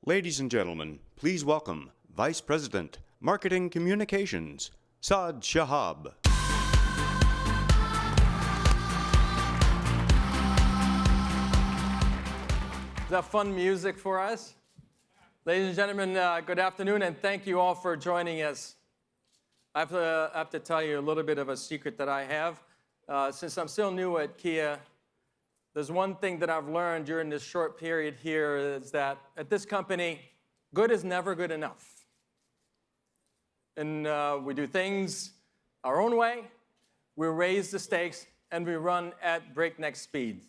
Ladies and gentlemen, please welcome Vice President, Marketing Communications, Saad Shahab. Is that fun music for us? Ladies and gentlemen, good afternoon, and thank you all for joining us. I have to tell you a little bit of a secret that I have. Since I'm still new at Kia, there's one thing that I've learned during this short period here is that at this company, good is never good enough. And we do things our own way, we raise the stakes, and we run at breakneck speed.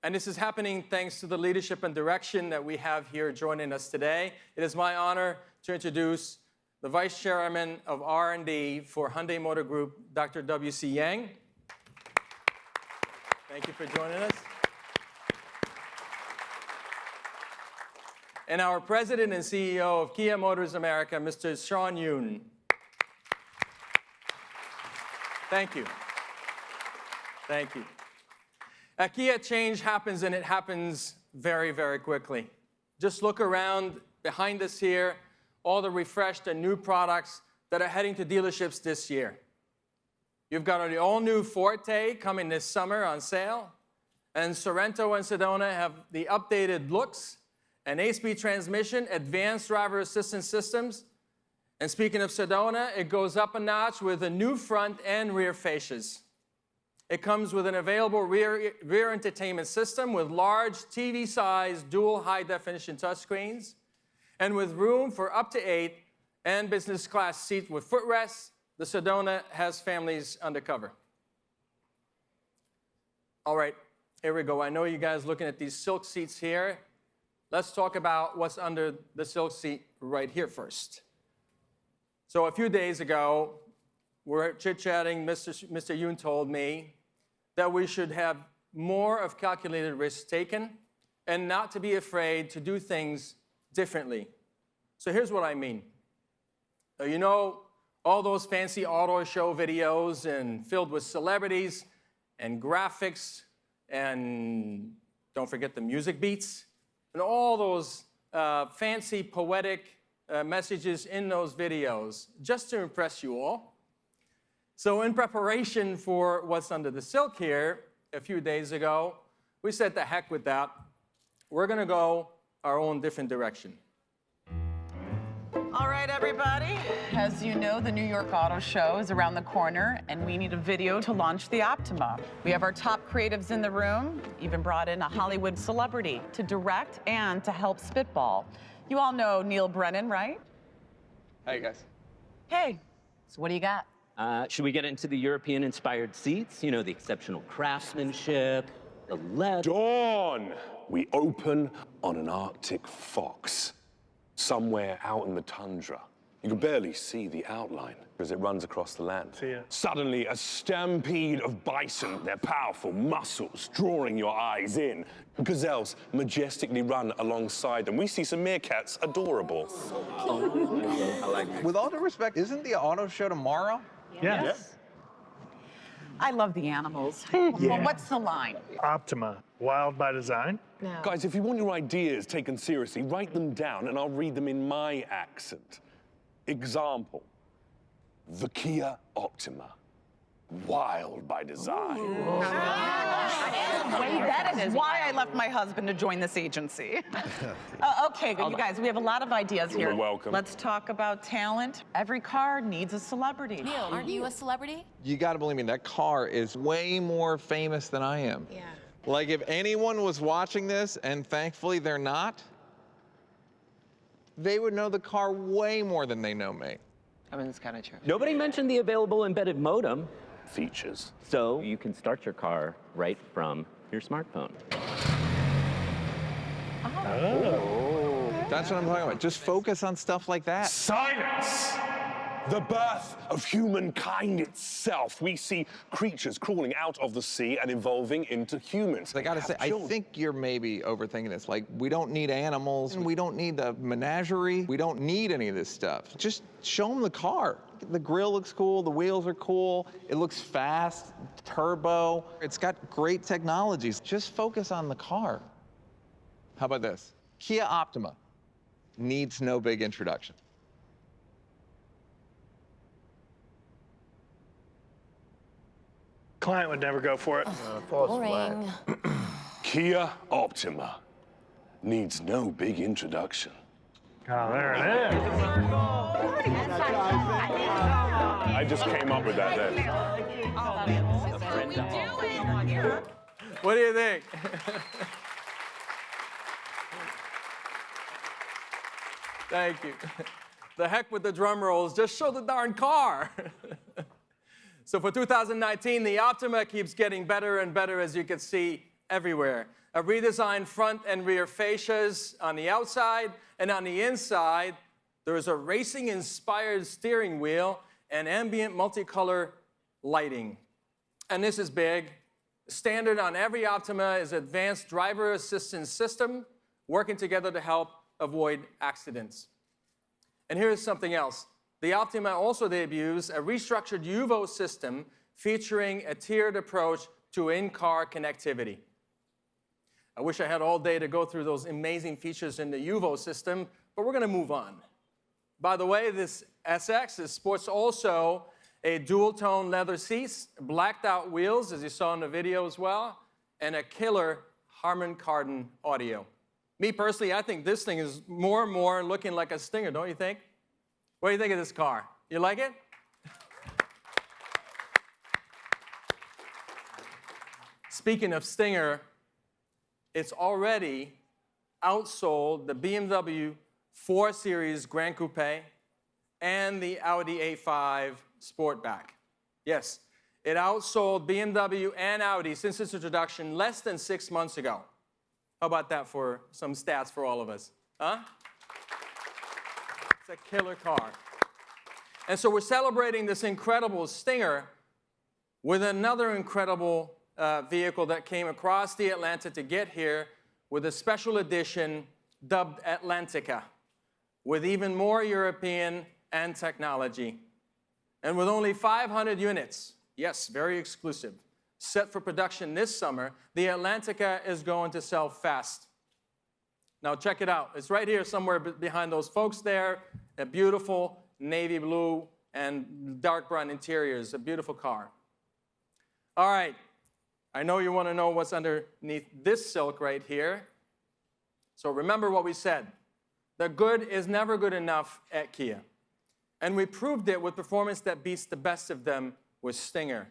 And this is happening thanks to the leadership and direction that we have here joining us today. It is my honor to introduce the Vice Chairman of R&D for Hyundai Motor Group, Dr. W.C. Yang. Thank you for joining us. And our President and CEO of Kia Motors America, Mr. Sean Yoon. Thank you. Thank you. At Kia, change happens, and it happens very, very quickly. Just look around behind us here, all the refreshed and new products that are heading to dealerships this year. You've got the all-new Forte coming this summer on sale, and Sorento and Sedona have the updated looks, an 8-speed transmission, advanced driver assistance systems, and speaking of Sedona, it goes up a notch with a new front and rear fascias. It comes with an available rear entertainment system with large TV-sized dual high-definition touchscreens, and with room for up to 8 and business class seats with footrests. The Sedona has families undercover. All right, here we go. I know you guys looking at these silk seats here. Let's talk about what's under the silk seat right here first. So a few days ago, we're chit-chatting, Mr. Yoon told me that we should have more of calculated risks taken and not to be afraid to do things differently. So here's what I mean. You know, all those fancy auto show videos and filled with celebrities and graphics and don't forget the music beats and all those fancy poetic messages in those videos just to impress you all. So in preparation for what's under the silk here a few days ago, we said the heck with that. We're gonna go our own different direction. All right, everybody. As you know, the New York Auto Show is around the corner, and we need a video to launch the Optima. We have our top creatives in the room, even brought in a Hollywood celebrity to direct and to help spitball. You all know Neil Brennan, right? Hey, guys. Hey, so what do you got? Should we get into the European-inspired seats? You know, the exceptional craftsmanship, the leather. Dawn! We open on an Arctic fox, somewhere out in the tundra. You can barely see the outline because it runs across the land. Suddenly, a stampede of bison, their powerful muscles drawing your eyes in. Gazelles majestically run alongside them. We see some meerkats, adorable. I like that. With all due respect, isn't the auto show tomorrow? Yes. I love the animals. Well, what's the line? Optima, wild by design. No. Guys, if you want your ideas taken seriously, write them down and I'll read them in my accent. Example, the Kia Optima, wild by design. That is why I left my husband to join this agency. Okay, you guys, we have a lot of ideas here. You're welcome. Let's talk about talent. Every car needs a celebrity. Neil, aren't you a celebrity? You gotta believe me, that car is way more famous than I am. Yeah. Like, if anyone was watching this, and thankfully they're not, they would know the car way more than they know me. I mean, it's kind of true. Nobody mentioned the available embedded modem, Features. so you can start your car right from your smartphone. That's what I'm talking about. Just focus on stuff like that. Silence! The birth of humankind itself. We see creatures crawling out of the sea and evolving into humans. I gotta say, I think you're maybe overthinking this. Like, we don't need animals, we don't need the menagerie, we don't need any of this stuff. Just show them the car. The grill looks cool, the wheels are cool, it looks fast, turbo. It's got great technologies. Just focus on the car. How about this? Kia Optima. needs no big introduction. Client would never go for it. Boring. Kia Optima needs no big introduction. Oh, there it is. I just came up with that then. What do you think? Thank you. The heck with the drum rolls, just show the darn car. So for 2019, the Optima keeps getting better and better, as you can see everywhere. A redesigned front and rear fascias on the outside, and on the inside, there is a racing-inspired steering wheel and ambient multicolor lighting. And this is big. Standard on every Optima is advanced driver assistance system, working together to help avoid accidents. And here's something else. The Optima also debuts a restructured UVO system featuring a tiered approach to in-car connectivity. I wish I had all day to go through those amazing features in the UVO system, but we're going to move on. By the way, this SX sports also a dual-tone leather seats, blacked-out wheels, as you saw in the video as well, and a killer Harman Kardon audio. Me personally, I think this thing is more and more looking like a Stinger, don't you think? What do you think of this car? You like it? Speaking of Stinger, it's already outsold the BMW 4 Series Gran Coupe and the Audi A5 Sportback. Yes, it outsold BMW and Audi since its introduction less than 6 months ago. How about that for some stats for all of us? Huh? It's a killer car. And so we're celebrating this incredible Stinger with another incredible vehicle that came across the Atlantic to get here with a special edition dubbed Atlantica, with even more European and technology. And with only 500 units, yes, very exclusive, set for production this summer, the Atlantica is going to sell fast. Now check it out. It's right here somewhere behind those folks there, a beautiful navy blue and dark brown interiors, a beautiful car. All right, I know you want to know what's underneath this silk right here. So remember what we said. The good is never good enough at Kia. And we proved it with performance that beats the best of them with Stinger.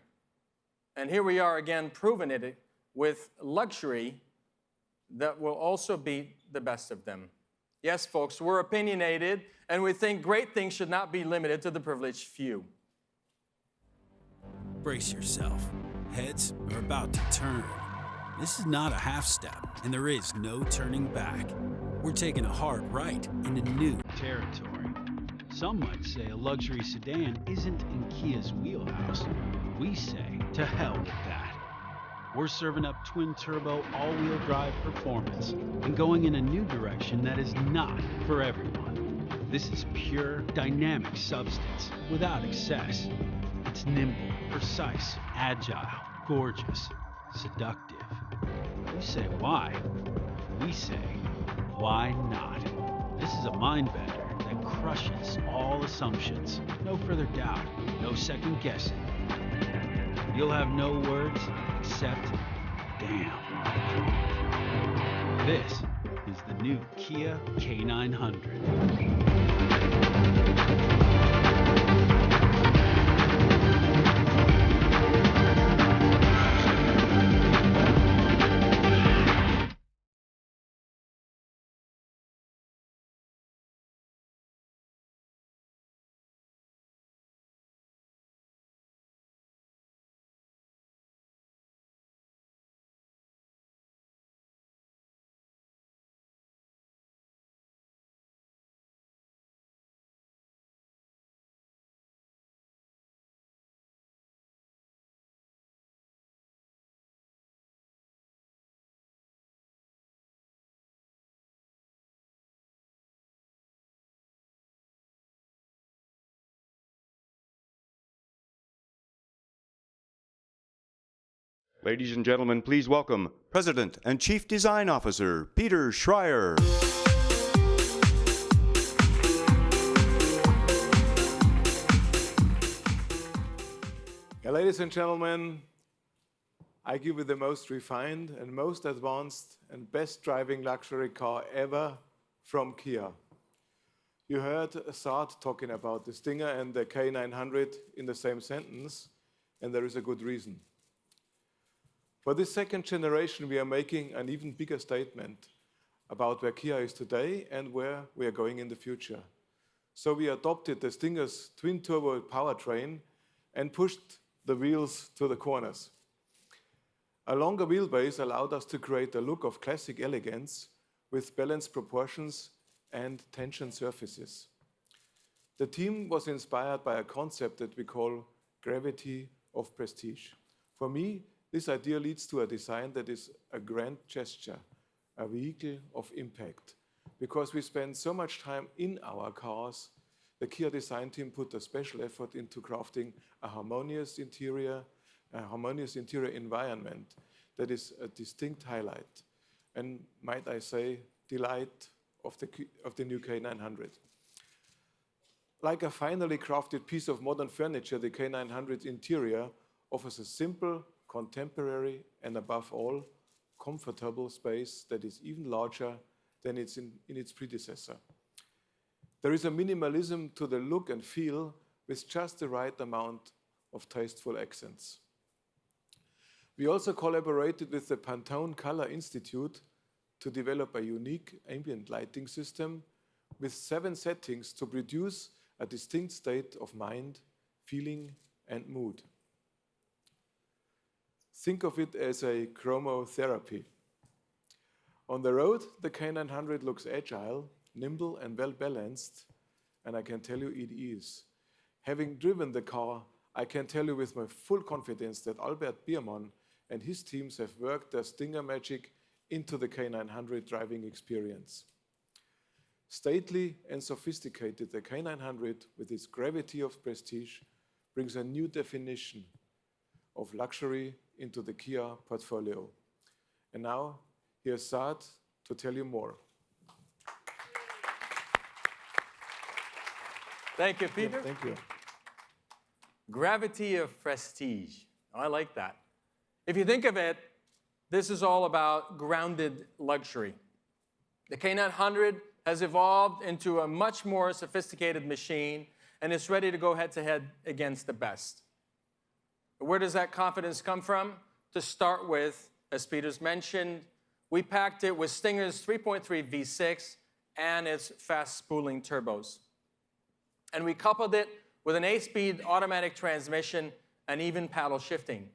And here we are again proving it with luxury that will also beat the best of them. Yes, folks, we're opinionated, and we think great things should not be limited to the privileged few. Brace yourself. Heads are about to turn. This is not a half step, and there is no turning back. We're taking a hard right into new territory. Some might say a luxury sedan isn't in Kia's wheelhouse. We say, to hell with that. We're serving up twin-turbo, all-wheel drive performance and going in a new direction that is not for everyone. This is pure, dynamic substance without excess. It's nimble, precise, agile, gorgeous, seductive. You say why? We say, why not? This is a mind bender that crushes all assumptions. No further doubt, no second guessing. You'll have no words except damn. This is the new Kia K900. Ladies and gentlemen, please welcome President and Chief Design Officer Peter Schreier. Ladies and gentlemen, I give you the most refined and most advanced and best driving luxury car ever from Kia. You heard Saad talking about the Stinger and the K900 in the same sentence, and there is a good reason. For this second generation, we are making an even bigger statement about where Kia is today and where we are going in the future. So we adopted the Stinger's twin-turbo powertrain and pushed the wheels to the corners. A longer wheelbase allowed us to create a look of classic elegance with balanced proportions and tension surfaces. The team was inspired by a concept that we call gravity of prestige. For me, this idea leads to a design that is a grand gesture, a vehicle of impact. Because we spend so much time in our cars, the Kia design team put a special effort into crafting a harmonious interior environment that is a distinct highlight, and might I say, delight of the new K900. Like a finely crafted piece of modern furniture, the K900 interior offers a simple, contemporary, and above all, comfortable space that is even larger than in its predecessor. There is a minimalism to the look and feel with just the right amount of tasteful accents. We also collaborated with the Pantone Color Institute to develop a unique ambient lighting system with 7 settings to produce a distinct state of mind, feeling, and mood. Think of it as a chromotherapy. On the road, the K900 looks agile, nimble, and well-balanced, and I can tell you it is. Having driven the car, I can tell you with my full confidence that Albert Biermann and his teams have worked their Stinger magic into the K900 driving experience. Stately and sophisticated, the K900, with its gravity of prestige, brings a new definition of luxury into the Kia portfolio. And now, here's Saad to tell you more. Thank you, Peter. Yeah, thank you. Gravity of prestige. I like that. If you think of it, this is all about grounded luxury. The K900 has evolved into a much more sophisticated machine and is ready to go head-to-head against the best. Where does that confidence come from? To start with, as Peter's mentioned, we packed it with Stinger's 3.3 V6 and its fast spooling turbos. And we coupled it with an 8-speed automatic transmission and even paddle shifting.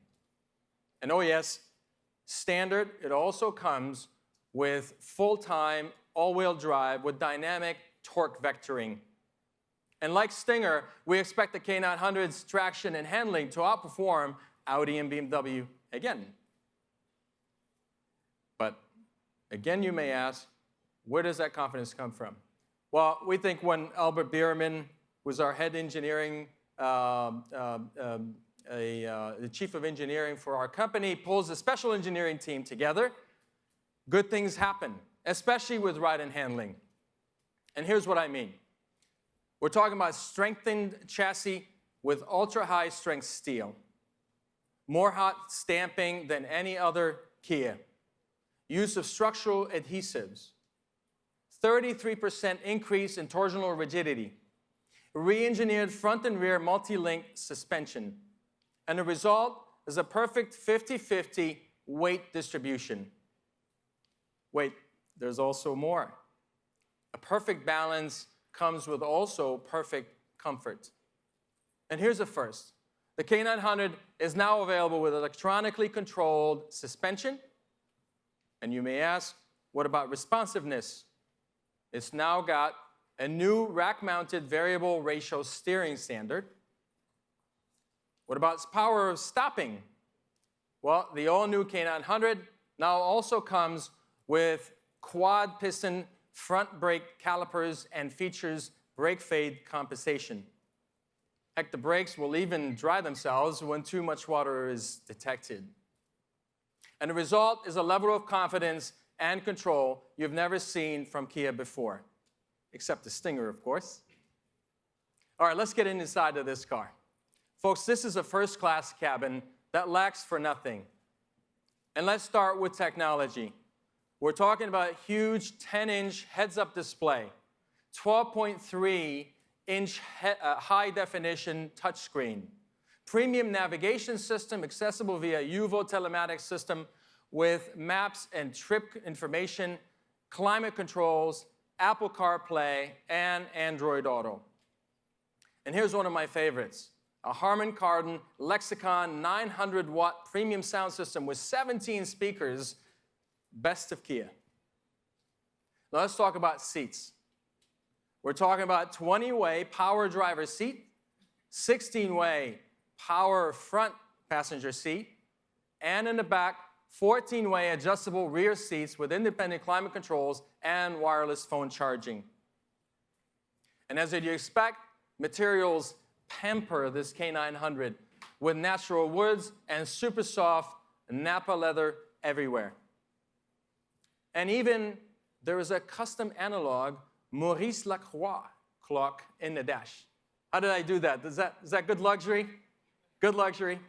And oh yes, standard, it also comes with full-time all-wheel drive with dynamic torque vectoring. And like Stinger, we expect the K900's traction and handling to outperform Audi and BMW again. But again, you may ask, where does that confidence come from? Well, we think when Albert Biermann was our head engineering, the chief of engineering for our company, pulls a special engineering team together, good things happen, especially with ride and handling. And here's what I mean. We're talking about strengthened chassis with ultra-high strength steel, more hot stamping than any other Kia, use of structural adhesives, 33% increase in torsional rigidity, re-engineered front and rear multi-link suspension, and the result is a perfect 50-50 weight distribution. Wait, there's also more. A perfect balance comes with also perfect comfort. And here's the first. The K900 is now available with electronically controlled suspension. And you may ask, what about responsiveness? It's now got a new rack-mounted variable ratio steering standard. What about its power of stopping? Well, the all-new K900 now also comes with quad-piston front brake calipers and features brake fade compensation. Heck, the brakes will even dry themselves when too much water is detected. And the result is a level of confidence and control you've never seen from Kia before, except the Stinger, of course. All right, let's get inside of this car. Folks, this is a first-class cabin that lacks for nothing. And let's start with technology. We're talking about a huge 10-inch heads-up display, 12.3-inch high-definition touchscreen, premium navigation system accessible via UVO telematics system with maps and trip information, climate controls, Apple CarPlay, and Android Auto. And here's one of my favorites, a Harman Kardon Lexicon 900-watt premium sound system with 17 speakers, best of Kia. Now let's talk about seats. We're talking about 20-way power driver seat, 16-way power front passenger seat, and in the back, 14-way adjustable rear seats with independent climate controls and wireless phone charging. And as you'd expect, materials pamper this K900 with natural woods and super soft Napa leather everywhere. And even there is a custom analog Maurice Lacroix clock in the dash. How did I do that? Is that good luxury? Good luxury.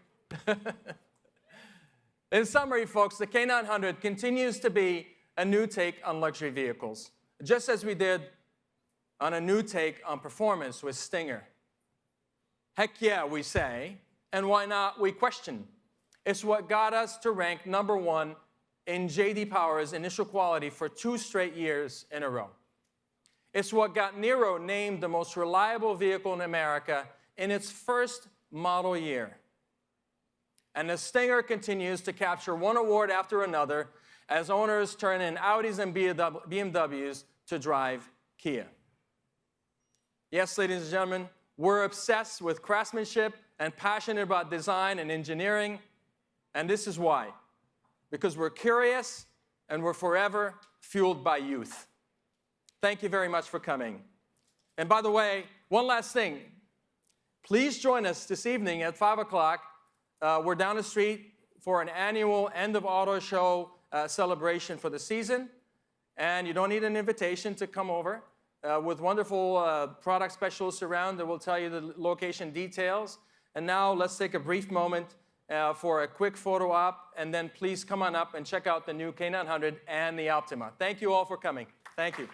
In summary, folks, the K900 continues to be a new take on luxury vehicles, just as we did on a new take on performance with Stinger. Heck yeah, we say, and why not, we question. It's what got us to rank #1 in J.D. Power's initial quality for 2 straight years in a row. It's what got Nero named the most reliable vehicle in America in its first model year. And the Stinger continues to capture one award after another as owners turn in Audis and BMWs to drive Kia. Yes, ladies and gentlemen, we're obsessed with craftsmanship and passionate about design and engineering, and this is why. Because we're curious and we're forever fueled by youth. Thank you very much for coming. And by the way, one last thing. Please join us this evening at 5 o'clock. We're down the street for an annual End of Auto Show celebration for the season. And you don't need an invitation to come over. With wonderful product specialists around that will tell you the location details. And now let's take a brief moment for a quick photo op, and then please come on up and check out the new K900 and the Optima. Thank you all for coming. Thank you.